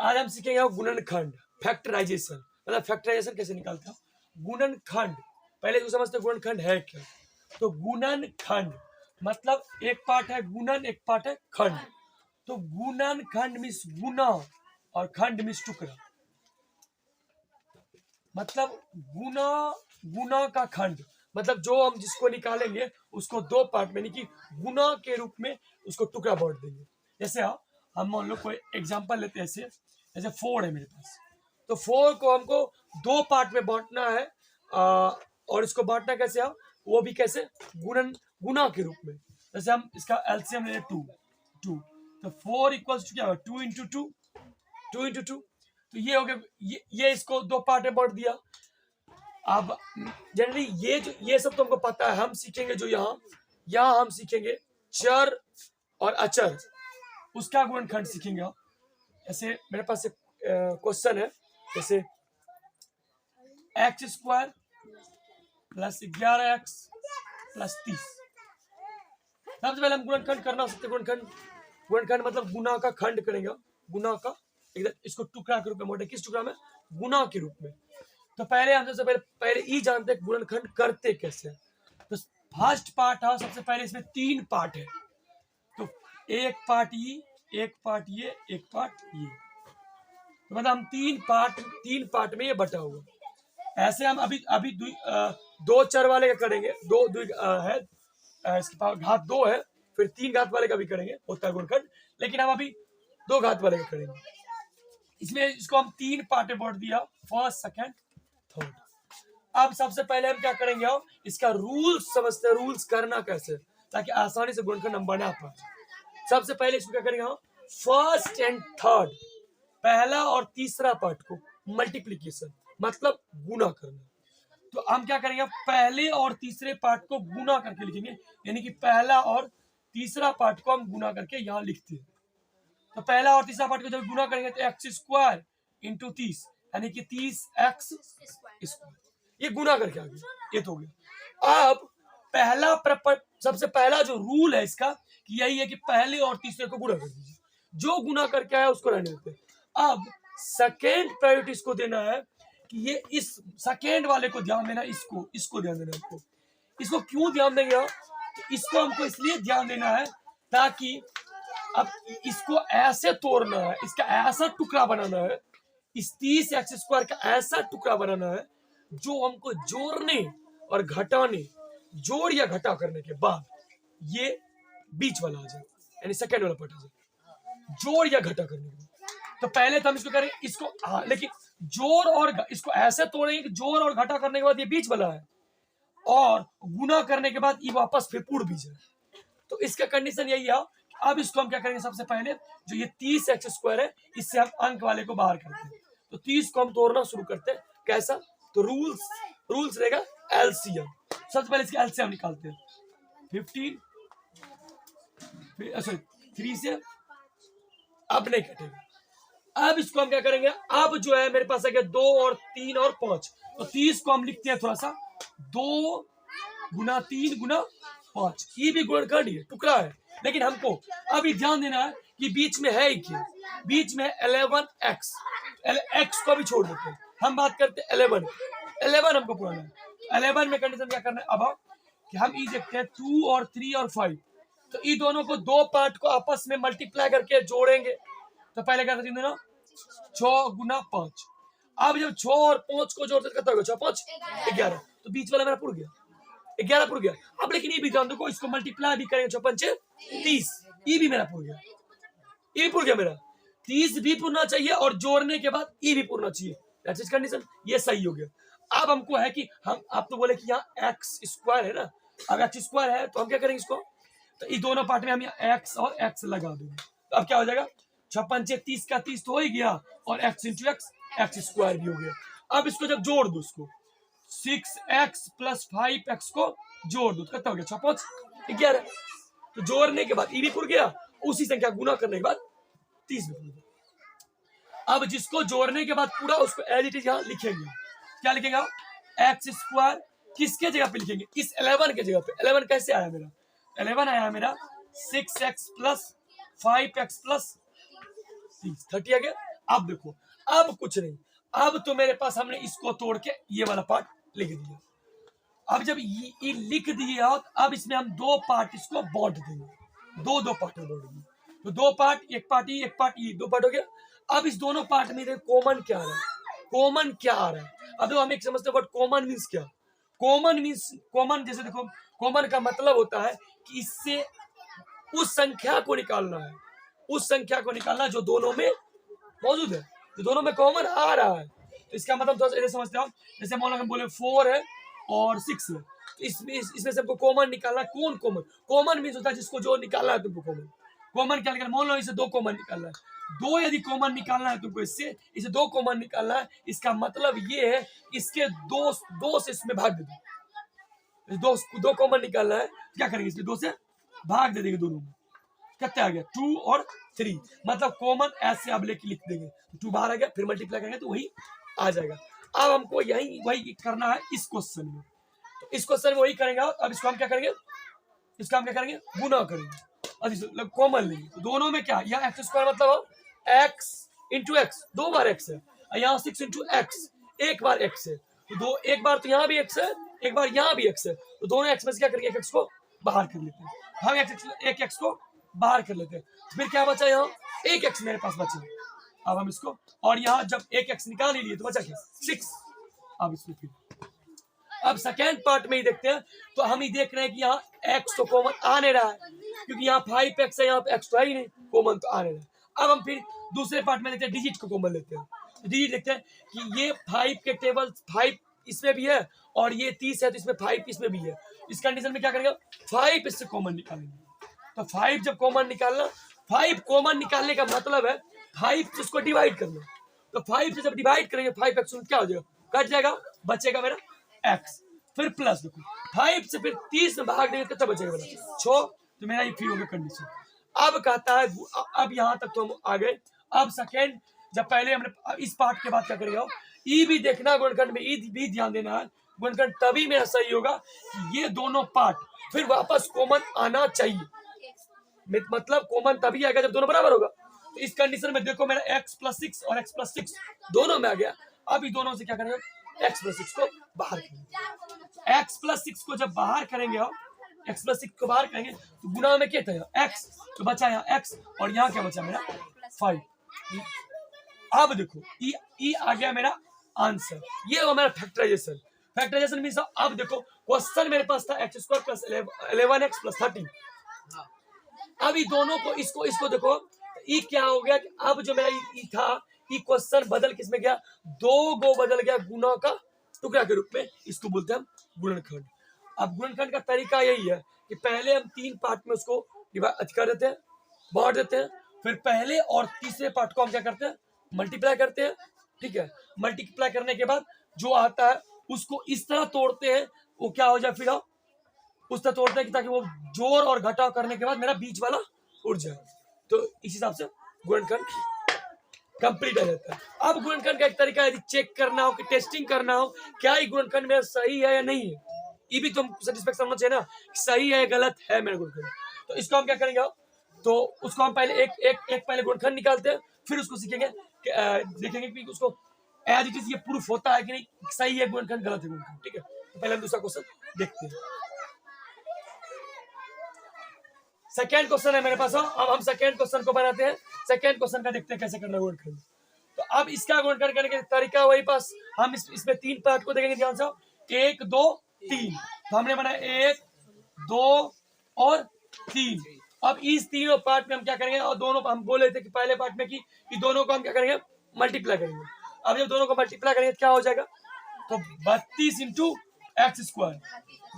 आज हम सीखेंगे गुणनखंड, फैक्टराइजेशन। मतलब फैक्टराइजेशन कैसे निकालते हैं, गुणनखंड। पहले तो समझते हैं गुणनखंड है क्या। तो गुणनखंड मतलब एक पार्ट है गुणन, एक पार्ट है खंड। तो गुणनखंड मीन्स गुना और खंड मीन्स टुकड़ा। मतलब गुना, गुना का खंड मतलब जो हम जिसको निकालेंगे उसको दो पार्ट में, यानी कि गुना के रूप में उसको टुकड़ा बांट देंगे। जैसे हम मान लो कोई एग्जांपल लेते हैं, ऐसे जैसे 4 है मेरे पास, तो 4 को हमको दो पार्ट में बांटना है। और इसको बांटना कैसे है, वो भी कैसे, गुणन, गुना के रूप में। जैसे हम इसका एलसीएम ले 2, तो 4 इक्वल्स टू क्या होगा, 2 इंटू 2, 2 इंटू 2। तो ये हो गया, ये इसको दो पार्ट में बांट दिया। अब जनरली ये सब तो हमको पता है। हम सीखेंगे जो यहाँ हम सीखेंगे चर और अचर, उसका गुणनखंड सीखेंगे हम। ऐसे मेरे पास एक क्वेश्चन है, जैसे x square plus 11x plus 30। सबसे पहले हम गुणनखंड करना सकते हैं। गुणनखंड मतलब गुना का खंड करेंगे, गुना का इसको टुकड़ा के रूप में मोटे, किस टुकड़ा में, गुना के रूप में। तो पहले हम सबसे पहले ई जानते हैं गुणनखंड करते कैसे। तो फर्स्ट पार्ट है, सबसे पहले इसमें 3 पार्ट है। तो एक पार्ट ये, एक पार्ट ये, एक पार्ट ये। तो मतलब हम 3 पार्ट में ये बटा हुआ। ऐसे हम अभी दो चर वाले का करेंगे, दो है इसके पास घात 2 है, फिर 3 घात वाले का भी करेंगे, होता है गुणनखंड। लेकिन हम अभी 2 घात वाले का करेंगे। इसमें इसको हम 3 पार्ट में बांट दिया, फर्स्ट, सेकंड, थर्ड। अब सबसे पहले हम क्या करेंगे, इसका रूल्स समझते हैं, रूल्स करना कैसे, ताकि आसानी से गुणनखंड हम बना पाए। सबसे पहले इसको क्या करेंगे, फर्स्ट एंड थर्ड, पहला और तीसरा पार्ट को मल्टीप्लीकेशन मतलब गुना करना। तो हम क्या करेंगे, पहले और तीसरे पार्ट को गुना करके लिखेंगे, यानी कि पहला और तीसरा पार्ट को हम गुना करके यहाँ लिखते हैं। तो पहला और तीसरा पार्ट को जब गुना करेंगे तो एक्स स्क्वायर इंटू 30, यानी कि 30x स्क्वायर, ये गुना करके आ गया, ये तो हो गया। अब पहला सबसे पहला जो रूल है इसका कि यही है कि पहले और तीसरे को गुना कर दीजिए, जो गुना करके आया उसको रहने देते हैं। अब सेकेंड प्रायोरिटी इसको देना है कि ये इस सेकेंड वाले को ध्यान देना, इसको ध्यान देना हमको। इसको क्यों ध्यान देंगे, तो इसको हमको इसलिए ध्यान देना है ताकि अब इसको ऐसे तोड़ना है, इसका ऐसा टुकड़ा बनाना है, इस 30x स्क्वायर का ऐसा टुकड़ा बनाना है जो हमको जोड़ने और घटाने, जोड़ या घटा करने के बाद ये बीच वाला आ जाए, यानी सेकेंड वाला पार्ट आ जाए, जोड़ या घटा करने के बाद। तो पहले तो हम इसको करेंगे, इसको लेकिन जोड़ और इसको ऐसे तोड़ेंगे कि जोड़ और घटा करने के बाद ये बीच वाला है, और गुना करने के बाद ये वापस फिर पूर्ण बीच है। तो इसका कंडीशन यही है। अब इसको हम क्या करेंगे, सबसे पहले जो ये 30x स्क्वायर है, इससे हम अंक वाले को बाहर करते हैं। तो 30 को हम तोड़ना शुरू करते हैं, कैसा, तो रूल्स रहेगा एलसीएम। सबसे पहले इसका एलसीएम निकालते हैं, 15, सॉरी 3 से अब नहीं कटेगा। अब इसको हम क्या करेंगे, अब जो है मेरे पास है 2 और 3 और 5, तो 30 को हम लिखते हैं थोड़ा सा, 2 गुना 3 गुना 5, ये भी गुणनखंड है, टुकड़ा है। लेकिन हमको अभी ध्यान देना है कि बीच में है क्या, बीच में 11x, x को भी छोड़ देते हैं, हम बात करते हैं 11 हमको पुराना है। 11 में कंडीशन क्या करना है, अब कि हम ये देखते हैं 2 और 3 और 5, तो ये दोनों को दो पार्ट को आपस में मल्टीप्लाई करके जोड़ेंगे। तो पहले क्या करते हैं, 6 गुना 5। अब जब 6 और 5 को जोड़ते कितना होगा, 6 5 11, तो बीच वाला मेरा पुर गया, 11 पुर गया। अब लेकिन ये भी ध्यान दो, इसको मल्टीप्लाई भी करेंगे, 6 5 30, ये भी मेरा पुर गया, ये पुर गया मेरा, 30 भी पुरना चाहिए और जोड़ने के बाद ये भी पुरना चाहिए, दैट्स इज कंडीशन, ये सही हो गया। अब हमको है कि हम, आप तो बोले कि यहाँ x स्क्वायर है ना, अब x स्क्वायर है तो हम क्या करेंगे इसको, तो इस दोनों पार्ट में हम यहाँ x और x लगा देंगे। तो अब क्या हो जाएगा, 6 5 30 का 30 तो हो ही गया, और x इंटू x स्क्वायर भी हो गया। अब इसको जब जोड़ दो, उसको 6x प्लस 5x को जोड़ दो, कितना हो गया, 6 5 11। तो जोड़ने के बाद ये भी पुर गया, उसी संख्या गुना करने के बाद 30 भी पुर गया। अब जिसको जोड़ने के बाद पूरा, उसको एज इट इज यहाँ लिखेंगे, क्या लिखेंगे, एक्स स्क्वायर किसके जगह पे लिखेंगे, इस 11 के जगह पे। 11 कैसे आया मेरा, 11 आया मेरा 6x प्लस 5x प्लस 30 आ गया। अब देखो, अब कुछ नहीं, अब तो मेरे पास हमने इसको तोड़ के ये वाला पार्ट लिख दिया। अब जब ये लिख दिया, अब इसमें हम दो पार्ट इसको बांट देंगे, दो पार्ट में बांट देंगे। तो दो पार्ट, एक पार्ट ये, एक पार्ट ये, दो पार्ट हो गया। अब इस दोनों पार्ट में कॉमन क्या आ रहा है, कॉमन क्या आ रहा है। अब देखो हम एक समझते हैं बट कॉमन मीन्स क्या। कॉमन मीन्स, कॉमन जैसे देखो, कॉमन का मतलब होता है कि इससे उस संख्या को निकालना है, उस संख्या को निकालना जो दोनों में मौजूद है, जो दोनों में कॉमन आ रहा है। तो इसका मतलब थोड़ा सा ऐसे समझते हो, जैसे मान लो हम बोले 4 है और 6 है, तो इसमें से हमको कॉमन निकालना है। कौन कॉमन, कॉमन मीन्स होता है जिसको जो निकालना है तुमको कॉमन। कॉमन क्या निकालना, मान लो इसे 2 कॉमन निकालना है, 2 यदि कॉमन निकालना है तुमको, इससे इसे 2 कॉमन निकालना है। इसका मतलब ये है इसके दो से इसमें भाग दे दो, दो कॉमन निकालना है, क्या करेंगे, इसमें 2 से भाग दे देंगे दोनों में। कितना आ गया, 2 और 3, मतलब कॉमन ऐसे आप लेके लिख देंगे, तो 2 बाहर आ गया, फिर मल्टीप्लाई करेंगे तो वही आ जाएगा। अब हमको यही वही करना है इस क्वेश्चन में, तो इस क्वेश्चन में वही करेंगे। अब इसको हम क्या करेंगे, इसका हम क्या करेंगे, गुना करेंगे और कॉमन लेंगे। तो दोनों में क्या, यहाँ एक्स स्क्वायर मतलब एक्स इंटू एक्स, 2 बार एक्स है, यहाँ 6 इंटू एक्स, 1 बार एक्स है, तो एक बार तो यहाँ भी एक्स है, एक बार यहाँ भी एक्स है, तो दोनों एक्स में से क्या करेंगे, एक एक्स को बाहर कर लेते हैं। हम एक एक्स को बाहर कर लेते हैं, तो फिर क्या बचा, यहाँ 1 एक्स मेरे पास बचा। अब हम इसको, और यहाँ जब 1 एक्स निकाल ही लिए तो बचा क्या, 6। अब इसमें फिर अब सेकेंड पार्ट में ही देखते हैं, तो हम ही देख रहे हैं कि यहाँ एक्स तो कॉमन आ नहीं रहा है, क्योंकि यहाँ 5x है, यहाँ पे एक्स तो है ही नहीं, कॉमन तो आ नहीं रहा है। अब हम फिर दूसरे पार्ट में देखते हैं, डिजिट को कॉमन लेते हैं। डिजिट देखते हैं कि ये 5 के टेबल 5 इसमें भी है और ये 30 है, तो इसमें 5 इसमें भी है। इस कंडीशन में क्या करेंगे, 5 इससे कॉमन निकालेंगे। तो 5 जब कॉमन निकालना, 5 कॉमन निकालने का मतलब है 5 से उसको डिवाइड करना। तो 5 से जब डिवाइड करेंगे 5x क्या हो जाएगा, कट जाएगा, बचेगा मेरा x। फिर प्लस देखो 5 से फिर 30 में भाग देंगे कितना बचेगा मेरा, 6। तो मेरा ये फिर हो गया कंडीशन। अब कहता है, अब यहाँ तक तो हम आ गए। अब सेकेंड, जब पहले हमने इस पार्ट के बाद क्या करेगा, ई भी देखना, गुणनखंड में ई भी ध्यान देना है। गुणनखंड तभी मेरा सही होगा कि ये दोनों पार्ट फिर वापस कॉमन आना चाहिए, मतलब कॉमन तभी आएगा जब दोनों बराबर होगा। तो इस कंडीशन में देखो मेरा x + 6 और x + 6 दोनों में आ गया। अब इन दोनों से क्या करेंगे, x + 6 को बाहर करेंगे। x + 6 को जब बाहर करेंगे, x + 6 को बाहर करेंगे तो गुना में क्या था, x, तो बचा यहाँ x और यहाँ क्या बचा मेरा 5। अब देखो ई आ गया मेरा आंसर, ये हो मेरा फैक्टराइजेशन। फैक्टराइजेशन मींस, अब देखो क्वेश्चन मेरे पास था x² + 11x + 13। अब ये दोनों को, इसको देखो, ई क्या हो गया कि अब जो मेरा ई था, ई क्वेश्चन बदल किसमें गया, 2 गो बदल गया गुना का टुकड़ा के रूप में। इसको बोलते हैं हम गुणनखंड। अब गुणनखंड का तरीका यही है कि पहले हम 3 पार्ट में उसको कर देते हैं, बांट देते हैं, फिर पहले और तीसरे पार्ट को हम क्या करते हैं, मल्टीप्लाई करते हैं। ठीक है, मल्टीप्लाई करने के बाद जो आता है उसको इस तरह तोड़ते हैं, वो क्या हो जाए, फिर उस तरह तोड़ते हैं कि ताकि वो जोड़ और घटाव करने के बाद मेरा बीच वाला उड़ जाए। तो इस हिसाब से गुणनखंड कंप्लीट हो जाता है। अब गुणनखंड का एक तरीका यदि चेक करना हो, कि टेस्टिंग करना हो, क्या ये गुणनखंड मेरा सही है या नहीं है, ये भी तुम सेटिस्फेक्शन होना चाहिए ना, सही है गलत है मेरा गुणनखंड। तो इसको हम क्या करेंगे, तो उसको हम पहले एक पहले गुणनखंड निकालते हैं, फिर उसको सीखेंगे, देखेंगे कि उसको एज इट इज ये प्रूफ होता है कि नहीं, सही है गुणनखंड, गलत है गुणनखंड। ठीक है, तो पहले हम दूसरा क्वेश्चन देखते हैं। सेकेंड क्वेश्चन है मेरे पास। अब हम सेकेंड क्वेश्चन को बनाते हैं। सेकेंड क्वेश्चन का देखते हैं कैसे करना है गुणनखंड। तो अब इसका गुणनखंड करने का तरीका वही पास, हम इसमें 3 पार्ट को देखेंगे ध्यान से, 1 2 3। तो हमने बनाया 1 2 और 3। अब इस तीनों पार्ट में हम क्या करेंगे, और दोनों हम बोले थे कि पहले पार्ट में कि दोनों को हम क्या करेंगे, मल्टीप्लाई करेंगे। अब जब दोनों को मल्टीप्लाई करेंगे क्या हो जाएगा, तो 32 इंटू x²,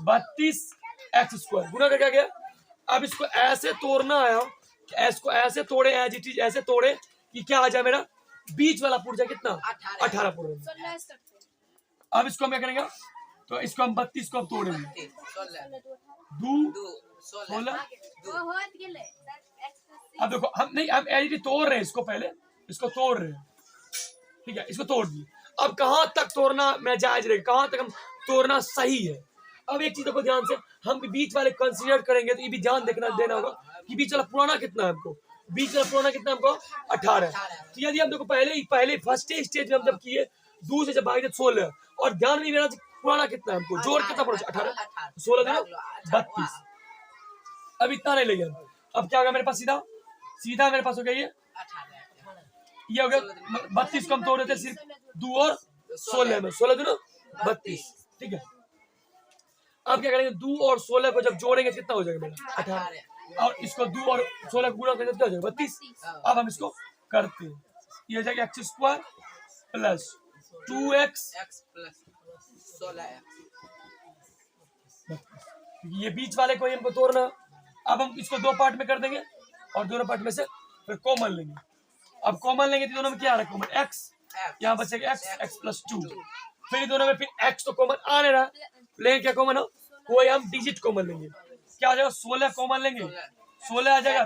32x² गुना करके गया। अब इसको ऐसे तोड़ना है, इसको ऐसे तोड़े, एज इट इज ऐसे तोड़े कि क्या आ जाए, मेरा बीच वाला पूरा जाए कितना, 18 पूरा। अब इसको हम क्या करेंगे, तो इसको हम 32 को अब तोड़ेंगे, 2 16। अब देखो हम नहीं, हम एज इट इज तोड़ रहे हैं इसको, पहले इसको तोड़ रहे हैं। ठीक है, इसको तोड़ दिए। अब कहाँ तक तोड़ना मैं जायज रहेगा, कहाँ तक हम तोड़ना सही है। अब एक चीज को ध्यान से, हम बीच वाले कंसीडर करेंगे, तो ये भी ध्यान देना होगा कि बीच वाला पुराना कितना है हमको। बीच में पुराना कितना हमको 18। तो यदि हम देखो पहले फर्स्ट स्टेज में हम जब किए 2 से जब भागे 16 और ध्यान नहीं देना पुराना कितना है हमको जोड़ कितना पड़ा 18 16 देना 32। अब इतना नहीं लेंगे अब क्या होगा मेरे पास सीधा मेरे पास हो गया ये हो गया 32 को हम तोड़ देते सिर्फ 2 और 16 में 16 दूना 32। ठीक है अब क्या करेंगे 2 और 16 को जब जोड़ेंगे कितना हो जाएगा मेरा 18 और इसको 2 और 16 को गुणा करेंगे क्या हो जाएगा 32। अब हम इसको करते हैं ये हो जाएगा एक्स स्क्वायर प्लस 2x ये बीच वाले को हमको तोड़ना। अब हम इसको 2 पार्ट में कर देंगे और दोनों पार्ट में से फिर कॉमन लेंगे। अब कॉमन लेंगे तो दोनों में क्या आ रहा है कॉमन x यहाँ बचेगा x प्लस 2 फिर दोनों में फिर x तो कॉमन आने रहा लेंगे क्या कॉमन हो कोई हम डिजिट कॉमन लेंगे क्या आ जाएगा 16 कॉमन लेंगे 16 आ जाएगा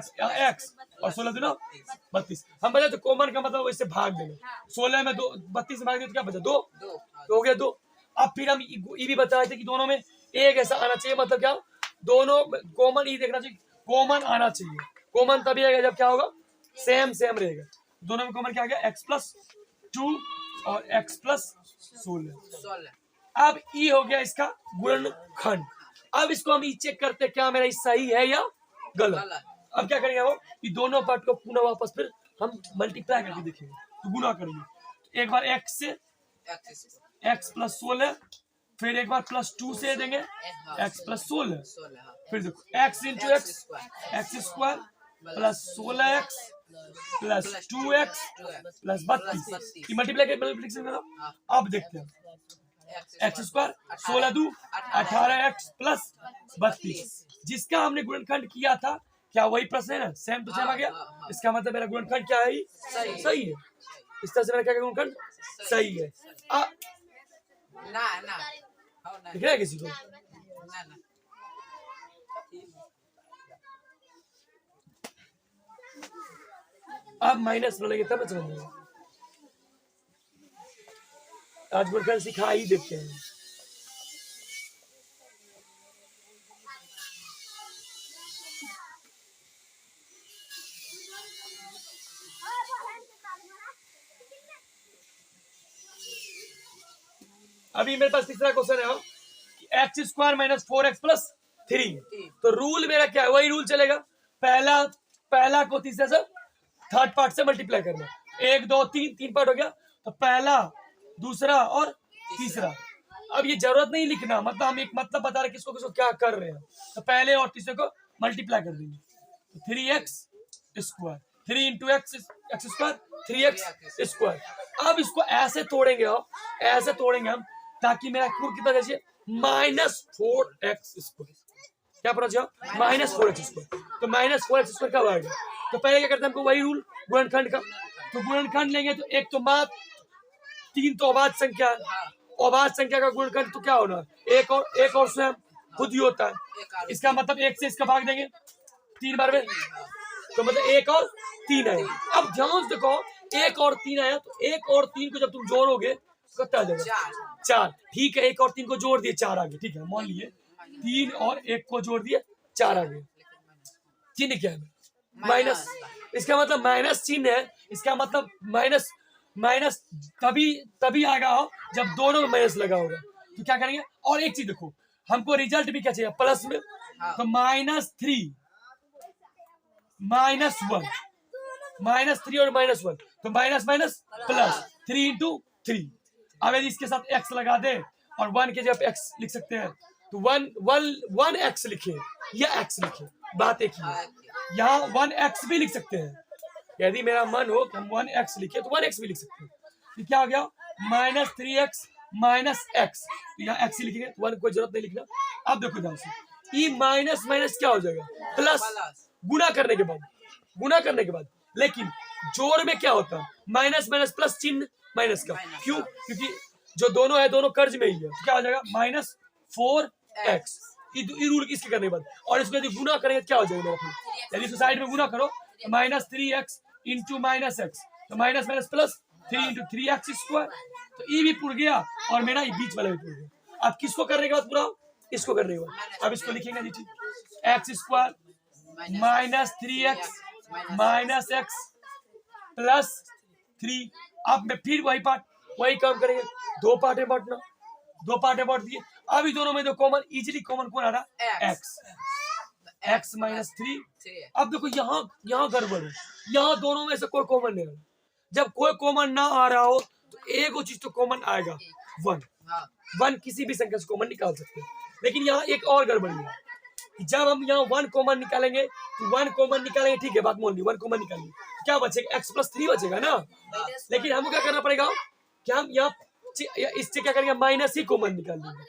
x और 16 दूना 32। हम बचा तो कॉमन का मतलब इससे भाग देंगे 16 में 32 भाग देंगे तो क्या बचा 2 तो हो गया 2। अब फिर हम ये भी बता रहे थे कि दोनों में एक ऐसा आना चाहिए मतलब क्या दोनों कॉमन ही देखना चाहिए कॉमन आना चाहिए कॉमन तभी आएगा जब क्या होगा सेम रहेगा दोनों में कॉमन क्या आ गया x प्लस 2 और x प्लस 16। अब ई हो गया इसका गुणनखंड। अब इसको हम चेक करते हैं क्या मेरा सही है या गलत। अब क्या करेंगे वो ये दोनों पार्ट को पुनः वापस फिर हम मल्टीप्लाई करके देखेंगे तो गुना करेंगे एक बार x से x प्लस 16 फिर एक बार प्लस 2 से देंगे x प्लस 16 फिर देखो x into x square plus 16x plus 2x plus 32 multiplication करो। अब देखते हैं एक्स स्क्वायर 16 2 18x प्लस 32 जिसका हमने गुणनखंड किया था क्या वही प्रश्न है ना सेम टू सेम आ गया। इसका मतलब मेरा गुणनखंड क्या है सही है। इस तरह से मेरा क्या गुणनखंड सही है। दिख रहा है किसी को अब माइनस बोलेंगे तब समझेंगे। आज गुणनखंड सिखा ही देते हैं। अभी मेरे पास तीसरा क्वेश्चन है x square minus 4x plus 3 तो रूल मेरा क्या है वही रूल चलेगा पहला को तीसरे से थर्ड पार्ट से मल्टीप्लाई करना 1 2 3 पार्ट हो गया तो पहला दूसरा और तीसरा। अब ये जरूरत नहीं लिखना मतलब हम एक मतलब बता रहे किसको किसको क्या कर रहे हैं तो पहले और तीसरे को मल्टीप्लाई कर देंगे तो 3x square 3 into x square 3x square. अब इसको ऐसे तोड़ेंगे हम ताकि मेरा कुल कितना चाहिए -4x स्क्वायर क्या पता चला -4x स्क्वायर तो -4x स्क्वायर कब आएगा तो पहले क्या करते हैं हमको वही रूल गुणनखंड का तो गुणनखंड लेंगे तो एक तो मात्र 3 तो अभाज्य संख्या का गुणनखंड तो क्या होना एक और स्वयं खुद ही होता है। इसका मतलब 1 से इसका भाग देंगे 3 बार में तो मतलब 1 और 3 है। अब ध्यान से देखो 1 और 3 आया तो 1 और 3 को जब तुम जोड़ोगे तो कितना आ जाएगा 4। ठीक है 1 और 3 को जोड़ दिए 4 आ गए। ठीक है मान लिए 3 और 1 को जोड़ दिए 4 आ गए। चिन्ह क्या है माइनस इसका मतलब माइनस चिन्ह है। इसका मतलब माइनस तभी आएगा जब दोनों में माइनस लगा होगा तो क्या करेंगे। और एक चीज देखो हमको रिजल्ट भी क्या चाहिए प्लस में तो -3 -1 और -1 तो माइनस प्लस 3 इंटू 3। अब यदि इसके साथ x लगा दे और 1 के जगह x लिख सकते हैं तो 1 x लिखे या x लिखे बात एक ही है। यहाँ 1x भी लिख सकते हैं यदि मेरा मन हो कि हम 1x लिखे तो 1x भी लिख सकते हैं। तो क्या हो गया -3x माइनस x तो यहाँ x ही लिखेंगे 1 कोई जरूरत नहीं लिखना। अब देखो ध्यान से ये माइनस क्या हो जाएगा प्लस गुना करने के बाद लेकिन जोड़ में क्या होता है माइनस प्लस चिन्ह माइनस का क्यों क्योंकि जो दोनों है दोनों कर्ज में ही है तो क्या हो जाएगा -4x ये रूल इसके करने के बाद और इसको यदि गुना करेंगे क्या हो जाएगा यदि इसको साइड में गुना करो तो -3x इंटू -x तो minus plus 3 into 3x square तो ये भी पुर गया और मेरा ये बीच वाला भी पुर गया। अब किसको करने के बाद पूरा इसको करने के बाद अब इसको लिखेंगे नीचे x square -3x minus x plus 3। अब मैं फिर वही काम करेंगे, दो पार्ट में बांटना, दो पार्ट में बांट दिए। अब इस दोनों में जो कॉमन, इजीली कॉमन कौन आ रहा? X minus 3। अब देखो यहाँ गड़बड़ है, यहाँ दोनों में से कोई कॉमन नहीं है। जब कोई कॉमन ना आ रहा हो तो एक वो चीज तो कॉमन आएगा, 1 किसी भी संख्या से कॉमन निकाल सकते हैं। लेकिन यहाँ एक और गड़बड़ी है, जब हम यहाँ 1 कॉमन निकालेंगे तो 1 कॉमन निकालेंगे, ठीक है, बात मान ली, 1 कॉमन निकालेंगे, क्या बचेगा? x प्लस 3 बचेगा ना। लेकिन हमको क्या करना पड़ेगा कि हम यहाँ इससे क्या करेंगे? माइनस ही कॉमन निकाल देंगे।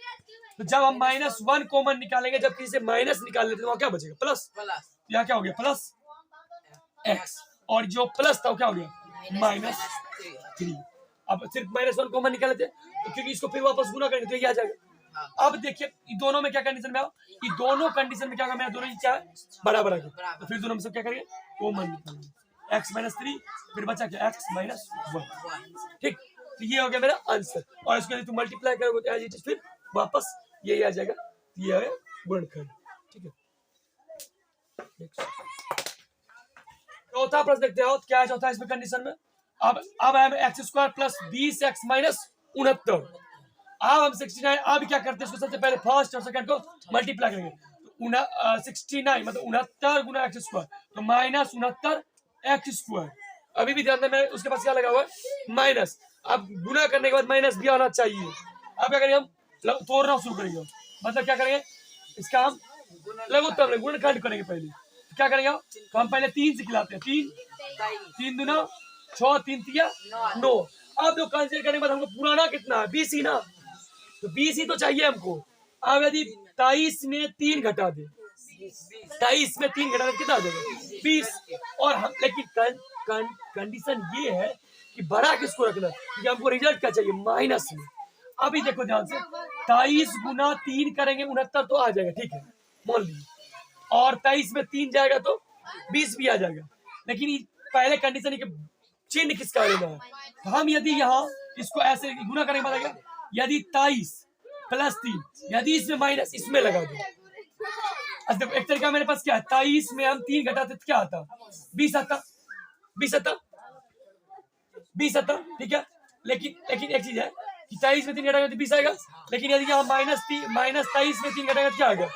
तो जब हम -1 कॉमन निकालेंगे, जब किसी से माइनस निकाल लेते हैं, वहां क्या बचेगा? प्लस। यहाँ क्या हो गया? प्लस x, और जो प्लस था वो क्या हो गया? -3। अब सिर्फ -1 कॉमन निकाल लेते हैं, तो क्योंकि इसको फिर वापस गुना करेंगे तो ये आ जाएगा। अब देखिए दोनों में क्या कंडीशन में आओ, ये दोनों कंडीशन में क्या होगा? मेरा दोनों ही क्या है? बराबर है। तो फिर दोनों में सब क्या करेंगे? कॉमन निकालेंगे, x -3, फिर बचा क्या? x -1। ठीक, तो ये हो गया मेरा आंसर। और इसको यदि तुम मल्टीप्लाई करोगे एज इट इज, फिर वापस यही आ जाएगा, ये है गुणनखंड। ठीक है, चौथा प्रश्न देखते हो क्या है चौथा इसमें कंडीशन में। अब है x² प्लस 20x माइनस 69। अब हम 69, अब क्या करते हैं? इसको सबसे पहले फर्स्ट और सेकंड को मल्टीप्लाई करेंगे, तो 69 मतलब 69 गुना x², तो -69x²। अभी भी ध्यान दें, उसके पास क्या लगा हुआ है? माइनस। अब गुना करने के बाद माइनस भी आना चाहिए। अब क्या करेंगे? हम तोड़ना शुरू करेंगे, मतलब क्या करेंगे? इसका हम लघुत्तम गुणनखंड करेंगे पहले। तो क्या करेंगे? तो हम पहले 3 से खिलाते हैं, 3 दूना 6, 3 तिया 9। अब जो कैंसिल करने के बाद हमको पुराना कितना है? 20 ही ना, तो 20 ही तो चाहिए हमको। अब यदि 23 में 3 घटा दे, 23 में 3 घटा दे कितना आ जाएगा? 20। और हम लेकिन कंडीशन ये है कि बड़ा किसको रखना, क्योंकि हमको रिजल्ट क्या चाहिए? माइनस में। अभी देखो ध्यान से, 23 गुना 3 करेंगे 69 तो आ जाएगा, ठीक है, मान लीजिए। और 23 में 3 जाएगा तो 20 भी आ जाएगा। लेकिन पहले कंडीशन है चिन्ह किसका लेना है। तो हम यदि यहाँ इसको ऐसे गुना करेंगे, बताएगा यदि 23 प्लस 3, यदि इसमें माइनस इसमें लगा दो। देखो एक तरीका मेरे पास क्या है, 23 में हम 3 घटाते तो क्या आता? 20 आता, 20 आता, 20 आता, ठीक है। लेकिन एक चीज है कि 23 में 3 घटाएंगे तो 20 आएगा। लेकिन यदि यहाँ -23 में 3 घटाएंगे तो क्या आएगा?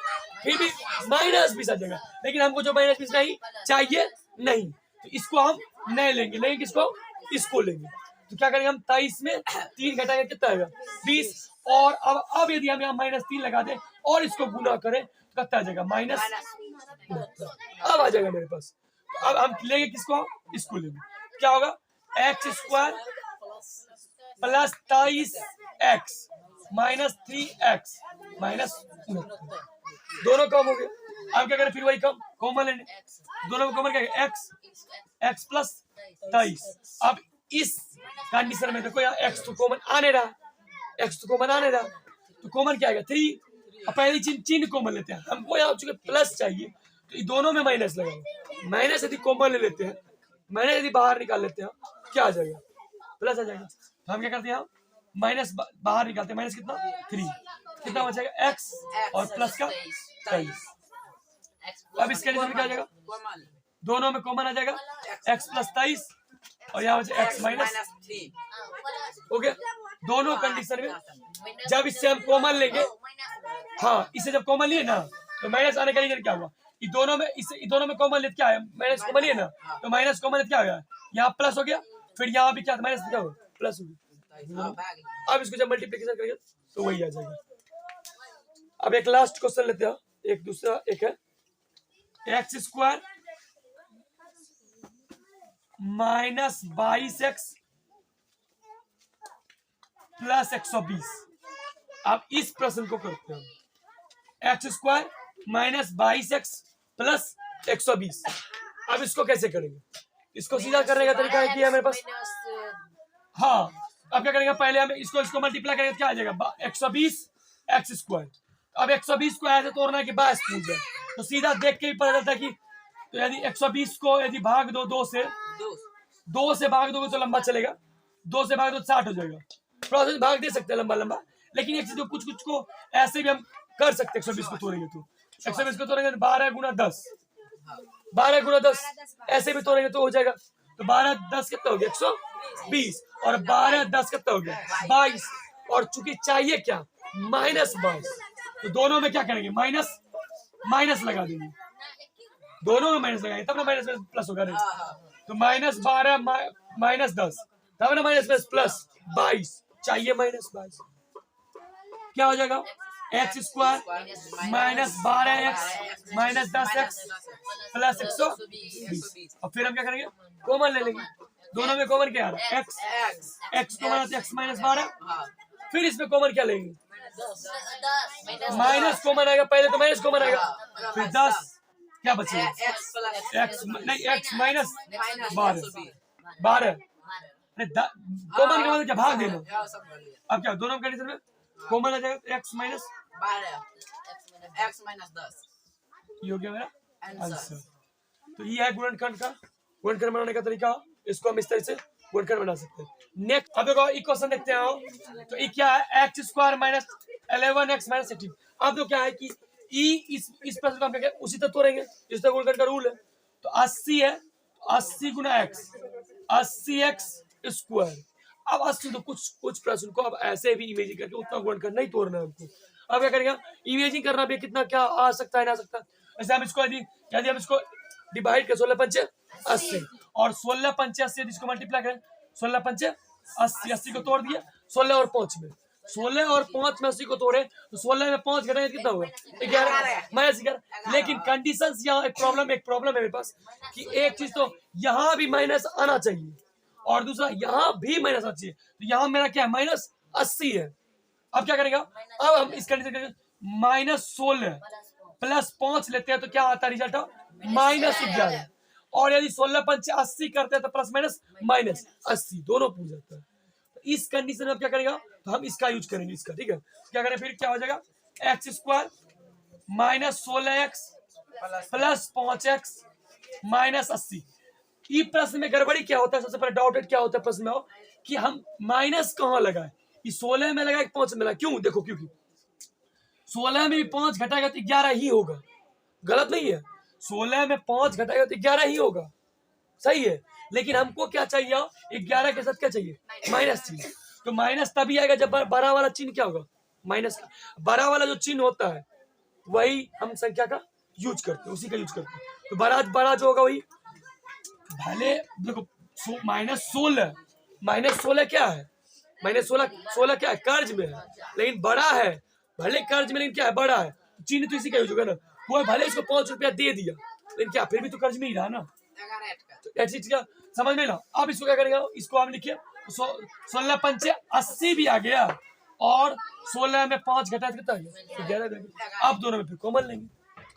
फिर भी -20 आ जाएगा। लेकिन हमको जो -20 नहीं चाहिए, नहीं, तो इसको हम नहीं लेंगे। लेकिन किसको? इसको लेंगे। तो क्या करेंगे हम? 23 में 3 घटाएंगे कितना आएगा? 20। और अब यदि हम यहाँ -3 लगा दें और इसको गुना करें तो कितना आ जाएगा? -। अब आ जाएगा मेरे पास। तो अब हम लेंगे किसको? इसको लेंगे। क्या होगा? x² plus 23x minus 3x minus 69। दोनों कम हो गए। अब क्या करें? फिर वही कॉमन लेने, दोनों को कॉमन क्या? x plus 23। अब इस कंडीशन में देखो यहाँ x तो कॉमन आने रहा, x तो कॉमन आने रहा, तो कॉमन क्या आएगा? 3। अब पहली चिन्ह कॉमन लेते हैं, हमको यहाँ चूंकि प्लस चाहिए तो दोनों में माइनस लगाओ। माइनस यदि कॉमन ले लेते हैं, माइनस यदि बाहर निकाल लेते हैं, क्या आ जाएगा? प्लस आ जाएगा। तो हम क्या करते हैं? माइनस बाहर निकालते हैं, माइनस कितना? 3। कितना बचेगा? x और प्लस का 23। अब इसके लिए क्या आ जाएगा? दोनों में कॉमन आ जाएगा, x प्लस 23 और यहाँ बचे x माइनस 3। हो गया। दोनों कंडीशन में जब इससे हम कॉमन लेंगे, हाँ, इसे जब कॉमन लिए ना तो माइनस आने का रीजन क्या हुआ? दोनों में कॉमन लेते क्या है? माइनस कॉमन लिए ना, तो माइनस कॉमन लेते क्या हो गया? यहाँ प्लस हो गया, फिर यहाँ भी क्या माइनस क्या हो? प्लस हो गया। अब इसको जब मल्टीप्लिकेशन करेंगे तो वही आ जाएगा। अब एक लास्ट क्वेश्चन लेते हैं, एक दूसरा एक है x² माइनस 22x प्लस 120। अब इस प्रश्न को करते हैं, x² माइनस 22x प्लस 120। अब इसको कैसे करेंगे? इसको सीधा करने का तरीका है कि मेरे पास, हाँ, अब क्या करेंगे? पहले हम इसको मल्टीप्लाई करेंगे, क्या आ जाएगा? 120x²। अब 120 को ऐसे तोड़ना है कि 22 पूछ जाए, तो सीधा देख के ही पता चलता है कि, तो यदि 120 को यदि भाग दो 2 से भाग दोगे तो लंबा चलेगा, 2 से भाग दो 60 हो जाएगा। प्रोसेस भाग दे सकते हैं लंबा, लेकिन एक चीज कुछ को ऐसे भी हम कर सकते हैं। 120 को तोड़ेंगे तो 120 को तोड़ेंगे 12 गुना 10, 12 गुना 10 ऐसे भी तोड़ेंगे तो हो जाएगा। तो 12 10 कितना हो गया 120 और 12 10 कितना हो गया 22 और चूंकि चाहिए क्या -22 तो दोनों में क्या करेंगे माइनस माइनस लगा देंगे, दोनों में माइनस लगाएंगे तब ना माइनस में प्लस होगा। नहीं तो -12 -10 तब ना माइनस में प्लस 22 चाहिए -22 क्या हो जाएगा x square -12x -10x plus 120 और फिर हम क्या करेंगे कॉमन ले लेंगे, दोनों में कॉमन क्या आ रहा है x कॉमन आता है x -12 फिर इसमें कॉमन क्या लेंगे माइनस कॉमन आएगा, पहले तो माइनस कॉमन आएगा फिर 10 क्या बचेगा x नहीं x -12 कॉमन का मतलब क्या भाग देना। अब क्या दोनों कंडीशन में कॉमन आ जाएगा x -12 ये हो गया मेरा आंसर। तो ये है गुणनखंड का गुणनखंड बनाने का तरीका, इसको हम इस तरह से गुणनखंड बना सकते हैं। नेक्स्ट अब देखो इक्वेशन देखते हैं आओ। तो ये क्या है x स्क्वायर -11x -18। अब तो क्या है कि इस प्रश्न को हम क्या उसी तरह तोड़ेंगे जिस तरह गुणनखंड का रूल है। तो 80 है 80 गुना x 80x स्क्वायर। अब 80 तो कुछ प्रश्न को अब ऐसे भी इमेजिंग करके उतना गुणनखंड नहीं तोड़ना है हमको। अब क्या करेंगे इमेजिंग करना भी कितना क्या आ सकता है ना सकता है। जैसे हम इसको यदि हम इसको डिवाइड करें 16 पंचे 80 और 16 पंचे 80 यदि इसको मल्टीप्लाई करें 16 पंचे 80 80 को तोड़ दिया 16 और 5 में 16 और 5 में 80 को तोड़े तो 16 में 5 घटाएं कितना होगा 11 लेकिन कंडीशंस यहाँ एक प्रॉब्लम है मेरे पास कि एक चीज तो यहाँ भी माइनस आना चाहिए और दूसरा यहाँ भी माइनस आना चाहिए। तो यहाँ मेरा क्या है -80 है। अब क्या करेगा अब हम इस कंडीशन -16 प्लस 5 लेते हैं तो क्या आता है रिजल्ट -11 और यदि 16 पंचे 80 करते हैं तो प्लस माइनस -80 दोनों पूछ जाता है। तो इस कंडीशन में क्या करेगा तो हम इसका यूज करेंगे इसका ठीक है। क्या करें फिर क्या हो जाएगा x square -16x plus 5x -80। ये प्रश्न में गड़बड़ी क्या होता है सबसे पहले डाउटेड क्या होता है प्रश्न में कि हम माइनस कहाँ लगाए, 16 में लगाए 5 में लगाए क्यों देखो क्योंकि 16 में भी 5 घटाएगा तो 11 ही होगा, गलत नहीं है 16 में 5 घटाएगा तो 11 ही होगा सही है। लेकिन हमको क्या चाहिए 11 के साथ क्या चाहिए माइनस चिन्ह। तो माइनस तभी आएगा जब बड़ा वाला चिन्ह क्या होगा माइनस का, बड़ा वाला जो चिन्ह होता है वही हम संख्या का यूज करते हैं उसी का यूज करते हैं। तो बड़ा जो होगा वही भले देखो -16 क्या है -16 क्या है कर्ज में है लेकिन बड़ा है, भले कर्ज में लेकिन क्या है बड़ा है चिन्ह तो इसी का यूज होगा ना। वो भले इसको 5 रुपया दे दिया लेकिन क्या फिर भी तो कर्ज में ही रहा ना। तो क्या समझ में ना। अब इसको क्या करेंगे इसको हम लिखिए 16 पंचे 80 भी आ गया और 16 में 5 घटा कितना तो 11। अब दोनों में फिर कॉमन लेंगे,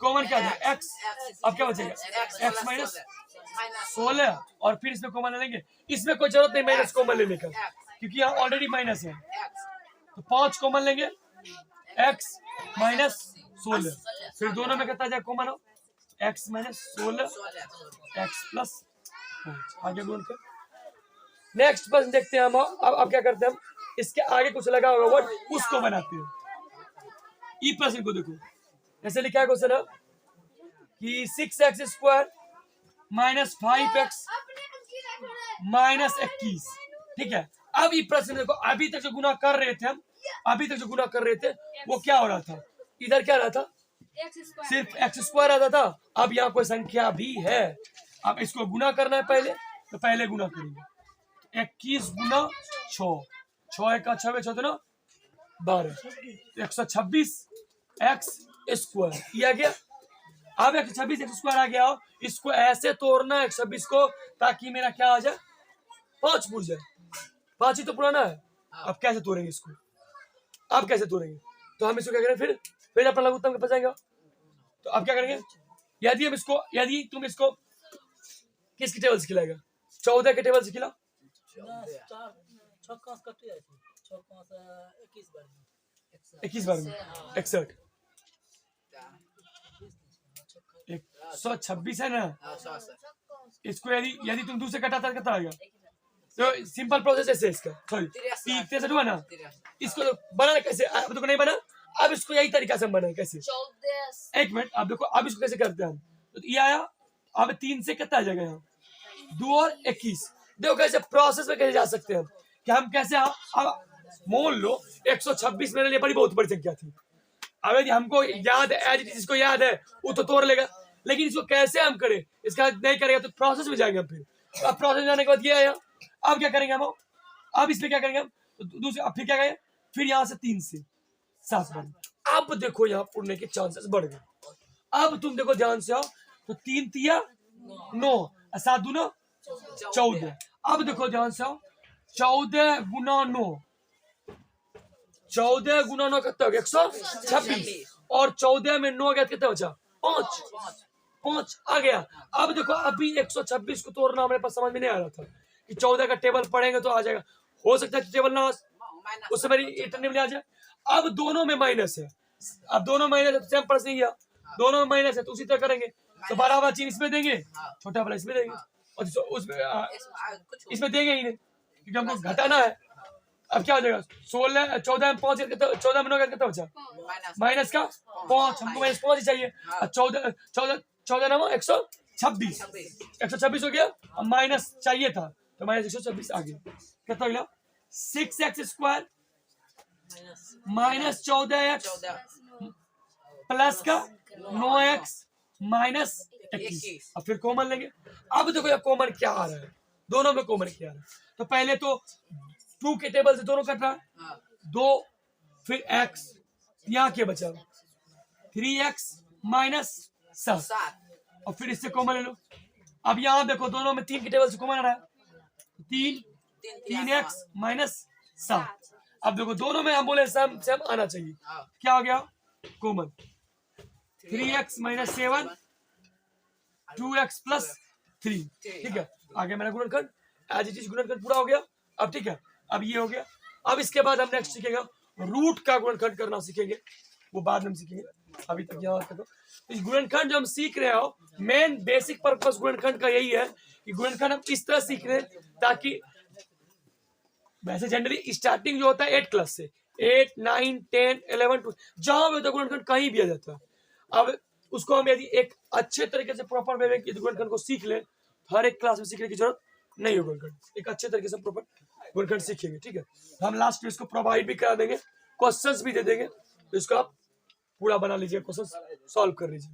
कॉमन क्या है x। अब क्या बचेगा x -16 और फिर इसमें कॉमन लेंगे, इसमें कोई जरूरत नहीं माइनस कॉमन लेने का क्योंकि यहाँ ऑलरेडी माइनस है। तो 5 कॉमन लेंगे x -16 फिर दोनों में कितना जाए कॉमन हो x -16 x प्लस 5 आगे बोलकर नेक्स्ट प्रश्न देखते हैं हम। अब क्या करते हैं हम इसके आगे कुछ लगा होगा वर्ड उसको बनाते हैं। ई प्रश्न को देखो ऐसे लिखा है क्वेश्चन है कि 6x स्क्वायर -5x -21 ठीक है। अब ये प्रश्न देखो अभी तक जो गुना कर रहे थे हम वो क्या हो रहा था इधर क्या रहा था सिर्फ x स्क्वायर आता था। अब यहाँ कोई संख्या भी है, अब इसको गुना करना है पहले तो पहले गुना करेंगे 21 गुना 6 1 6 6 12 126 x स्क्वायर किया गया। अब 126 x स्क्वायर आ गया, इसको ऐसे तोड़ना है 126 को ताकि मेरा क्या आ जाए 5 पूछ जाए, 5 ही तो पुराना है। अब कैसे तोड़ेंगे इसको, अब कैसे तोड़ेंगे तो हम इसको क्या करें फिर अपना लघुत्तम के पास जाएंगे। तो अब क्या करेंगे यदि तुम इसको किसकी टेबल से खिलाएगा 14 के टेबल से खिला 21 बार में 61 126 है ना। इसको यदि तुम 2 से कटाता कितना आएगा तो सिंपल प्रोसेस ऐसे इसका सॉरी 63 हुआ ना। इसको बनाना कैसे अब तो नहीं बना, अब इसको यही तरीका से हम बनाए कैसे 14 एक मिनट। अब देखो अब इसको कैसे करते हैं हम तो ये आया अब 3 से कितना आ जाएगा यहाँ, 2 और 21। देखो कैसे प्रोसेस में कैसे जा सकते हैं कि हम कैसे, अब मान लो 126 मेरे लिए बहुत बड़ी संख्या थी। अब यदि हमको याद है, जिसको याद है वो तो तोड़ लेगा, लेकिन इसको कैसे हम करें, इसका नहीं करेगा तो प्रोसेस में जाएंगे हम। फिर अब प्रोसेस में जाने के बाद ये आया, अब क्या करेंगे हम, अब इसमें क्या करेंगे हम, तो दूसरे अब फिर क्या करेंगे, फिर यहाँ से 3 से 7 बन। अब देखो यहाँ उड़ने के चांसेस बढ़ गए। अब तुम देखो ध्यान से आओ, तो 3 तिया 9, 7 दूना 14। अब देखो ध्यान से आओ, 14 गुना 9, 14 गुना 9 कितना हो गया, 126। और 14 में 9 गया कितना बचा, 5 आ गया। अब देखो अभी 126 को तोड़ना हमारे पास समझ में नहीं आ रहा था कि 14 का टेबल पढ़ेंगे तो आ जाएगा, हो सकता है टेबल ना उससे मेरी इंटरनेट आ जाए। अब दोनों में माइनस है, अब दोनों माइनस है तो सेम पर नहीं गया, दोनों में माइनस है तो उसी तरह करेंगे। तो बड़ा वाला चीज इसमें देंगे, छोटा वाला इसमें देंगे, और उसमें इसमें देंगे ही नहीं क्योंकि हमको घटाना है। अब क्या हो जाएगा, 16 14 में 5 14 में 9 कितना बचा, माइनस का 5, हमको माइनस 5 ही चाहिए। 14 9 126 हो गया, अब माइनस चाहिए था तो माइनस 126 आ गया। कितना हो गया, 6x square minus 14x plus का 9x माइनस 21। अब फिर कॉमन लेंगे। अब देखो यार कॉमन क्या आ रहा है, दोनों में कॉमन क्या आ रहा है, तो पहले तो 2 के टेबल से दोनों कट रहा है, 2 फिर x, यहाँ क्या बचा 3x माइनस 7, और फिर इससे कॉमन ले लो। अब यहाँ देखो दोनों में 3 के टेबल से कॉमन आ रहा है, 3x माइनस 7। अब देखो दोनों में हम बोले सेम सेम आना चाहिए, क्या हो गया common, 3x minus 7 2x plus 3, ठीक है। आगे मेरा गुणनखंड एज इट इज, गुणनखंड पूरा हो गया। अब ठीक है, अब ये हो गया। अब इसके बाद हम नेक्स्ट सीखेंगे रूट का गुणनखंड करना सीखेंगे, वो बाद में सीखेंगे, अभी तक यहाँ तक। तो इस गुणनखंड जो हम सीख रहे हो, मेन बेसिक पर्पस गुणनखंड का यही है कि गुणनखंड हम इस तरह सीख रहे हैं ताकि, वैसे जनरली स्टार्टिंग जो होता है 8 क्लास से, 8 9 10 11 12 जहां भी होता है गुणनखंड कहीं भी आ जाता है। अब उसको हम यदि एक अच्छे तरीके से प्रॉपर वे में गुणनखंड को सीख ले, हर एक क्लास में सीखने की जरूरत नहीं होगी, गुणनखंड एक अच्छे तरीके से प्रॉपर गुणनखंड सीखेंगे, ठीक है। हम लास्ट में इसको प्रोवाइड भी करा देंगे, क्वेश्चंस भी दे देंगे, तो इसको आप पूरा बना लीजिए, क्वेश्चन सॉल्व कर लीजिए।